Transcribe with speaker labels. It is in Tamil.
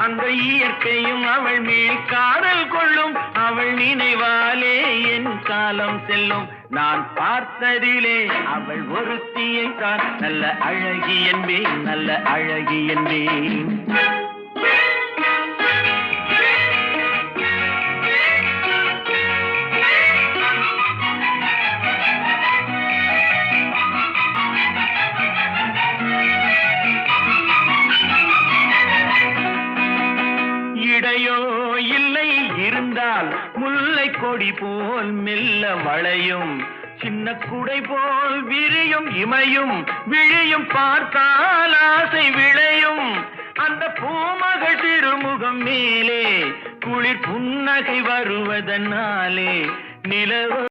Speaker 1: அந்த இயற்கையும் அவள் மேல் காதல் கொள்ளும். அவள் நினைவாலே என் காலம் செல்லும். நான் பார்த்ததிலே அவள் ஒருத்தியை தான் நல்ல அழகி என்பேன், நல்ல அழகி என்பேன். இடையோ இல்லை இருந்தால் முல்லை கொடி போல் மெல்ல வளையும். சின்ன குடை போல் விரியும் இமையும் விழியும் பார்த்தால் ஆசை விளையும். அந்த பூமகள் திருமுகம் மேலே குளிர் புன்னகை வருவதனாலே நிலவு